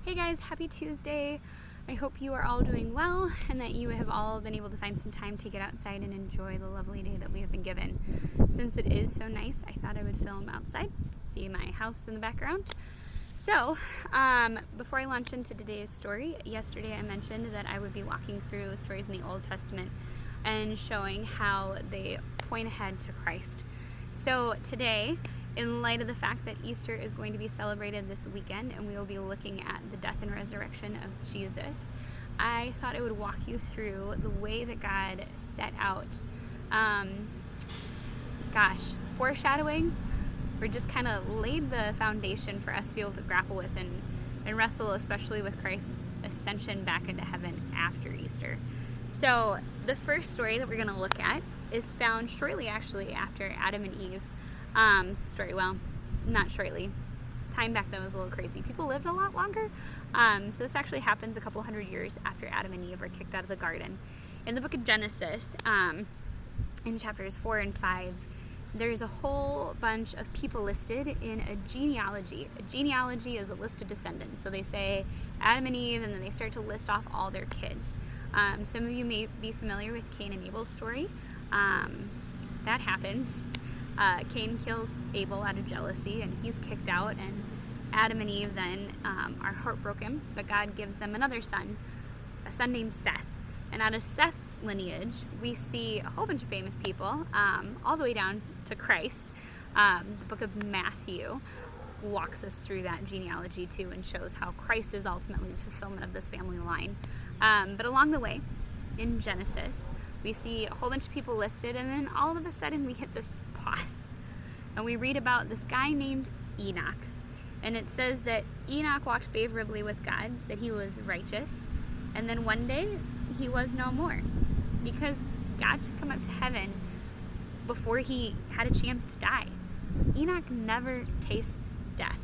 Hey guys, happy Tuesday. I hope you are all doing well and that you have all been able to find some time to get outside and enjoy the lovely day that we have been given. Since it is so nice, I thought I would film outside. See my house in the background. So, before I launch into today's story, yesterday I mentioned that I would be walking through stories in the Old Testament and showing how they point ahead to Christ. So today, in light of the fact that Easter is going to be celebrated this weekend and we will be looking at the death and resurrection of Jesus, I thought I would walk you through the way that God set out, foreshadowing, or just kind of laid the foundation for us to be able to grapple with and wrestle, especially with Christ's ascension back into heaven after Easter. So the first story that we're going to look at is found shortly actually after Adam and Eve. Not shortly. Time back then was a little crazy. People lived a lot longer. So this actually happens a couple hundred years after Adam and Eve are kicked out of the garden. In the book of Genesis, in chapters 4 and 5, there's a whole bunch of people listed in a genealogy. A genealogy is a list of descendants. So they say Adam and Eve, and then they start to list off all their kids. Some of you may be familiar with Cain and Abel's story. That happens. Cain kills Abel out of jealousy, and he's kicked out, and Adam and Eve then are heartbroken, but God gives them another son, a son named Seth. And out of Seth's lineage, we see a whole bunch of famous people, all the way down to Christ. The book of Matthew walks us through that genealogy too and shows how Christ is ultimately the fulfillment of this family line. But along the way, in Genesis, we see a whole bunch of people listed, and then all of a sudden we hit this pause. And we read about this guy named Enoch. And it says that Enoch walked favorably with God, that he was righteous. And then one day, he was no more. Because God took him up to heaven before he had a chance to die. So Enoch never tastes death.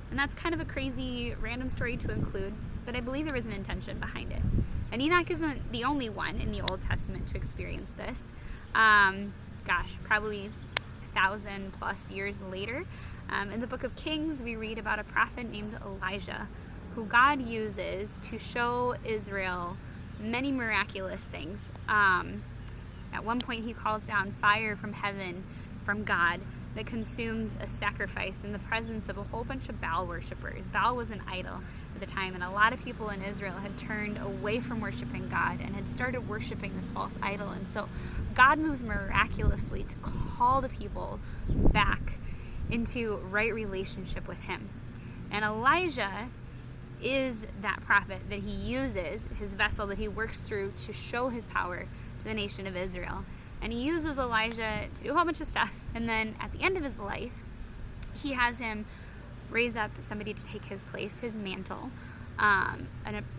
And that's kind of a crazy, random story to include, but I believe there was an intention behind it. And Enoch isn't the only one in the Old Testament to experience this. Probably 1,000 plus years later. In the book of Kings, we read about a prophet named Elijah, who God uses to show Israel many miraculous things. At one point, he calls down fire from heaven from God that consumes a sacrifice in the presence of a whole bunch of Baal worshipers. Baal was an idol at the time, and a lot of people in Israel had turned away from worshiping God and had started worshiping this false idol. And so God moves miraculously to call the people back into right relationship with him. And Elijah is that prophet that he uses, his vessel that he works through to show his power to the nation of Israel. And he uses Elijah to do a whole bunch of stuff. And then at the end of his life, he has him raise up somebody to take his place, his mantle, and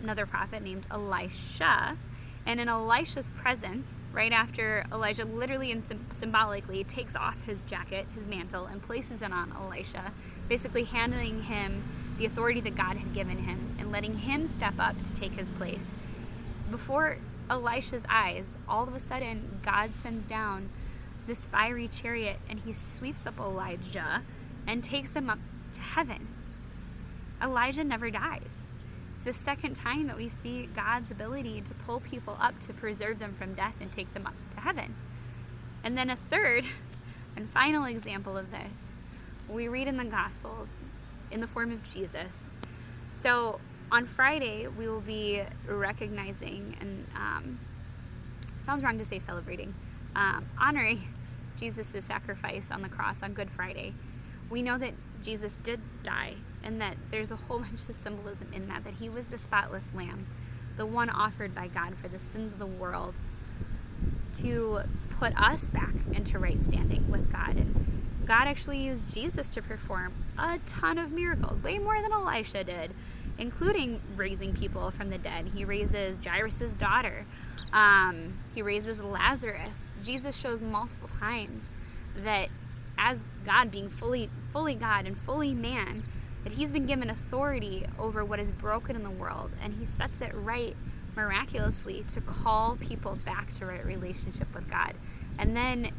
another prophet named Elisha. And in Elisha's presence, right after Elijah literally and symbolically takes off his jacket, his mantle, and places it on Elisha, basically handing him the authority that God had given him and letting him step up to take his place. Before Elisha's eyes, all of a sudden, God sends down this fiery chariot, and he sweeps up Elijah and takes him up to heaven. Elijah never dies. It's the second time that we see God's ability to pull people up to preserve them from death and take them up to heaven. And then a third and final example of this, we read in the Gospels in the form of Jesus. So on Friday, we will be recognizing and, sounds wrong to say celebrating, honoring Jesus' sacrifice on the cross on Good Friday. We know that Jesus did die, and that there's a whole bunch of symbolism in that he was the spotless lamb, the one offered by God for the sins of the world to put us back into right standing with God. And God actually used Jesus to perform a ton of miracles, way more than Elisha did, including raising people from the dead. He raises Jairus' daughter. He raises Lazarus. Jesus shows multiple times that as God, being fully God and fully man, that he's been given authority over what is broken in the world, and he sets it right miraculously to call people back to right relationship with God. And then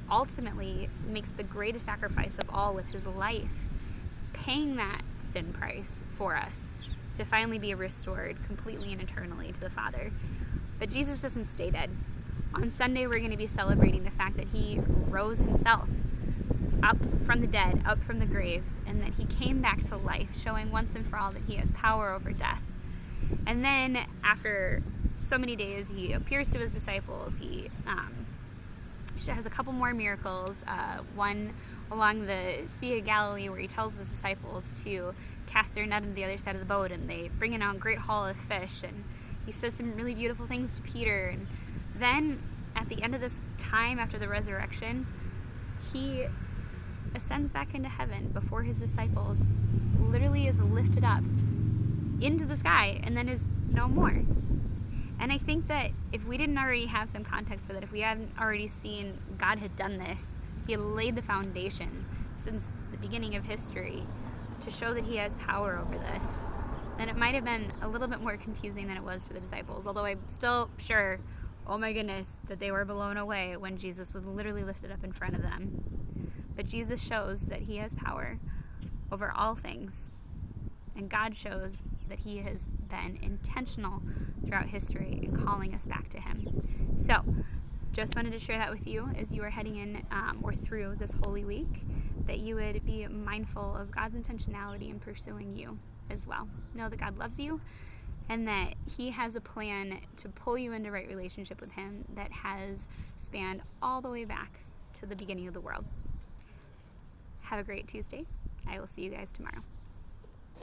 ultimately makes the greatest sacrifice of all with his life, paying that sin price for us to finally be restored completely and eternally to the Father. But Jesus doesn't stay dead. On Sunday, we're going to be celebrating the fact that he rose himself up from the dead, up from the grave, and that he came back to life, showing once and for all that he has power over death. And then after so many days, he appears to his disciples. He has a couple more miracles, one along the Sea of Galilee where he tells his disciples to cast their net on the other side of the boat, and they bring in a great haul of fish, and he says some really beautiful things to Peter. And then at the end of this time after the resurrection, he ascends back into heaven before his disciples, literally is lifted up into the sky, and then is no more. And I think that if we didn't already have some context for that, if we hadn't already seen God had done this, he had laid the foundation since the beginning of history to show that he has power over this, then it might have been a little bit more confusing than it was for the disciples. Although I'm still sure, oh my goodness, that they were blown away when Jesus was literally lifted up in front of them. But Jesus shows that he has power over all things. And God shows that he has been intentional throughout history in calling us back to him. So, just wanted to share that with you as you are heading in or through this Holy Week, that you would be mindful of God's intentionality in pursuing you as well. Know that God loves you and that he has a plan to pull you into right relationship with him that has spanned all the way back to the beginning of the world. Have a great Tuesday. I will see you guys tomorrow.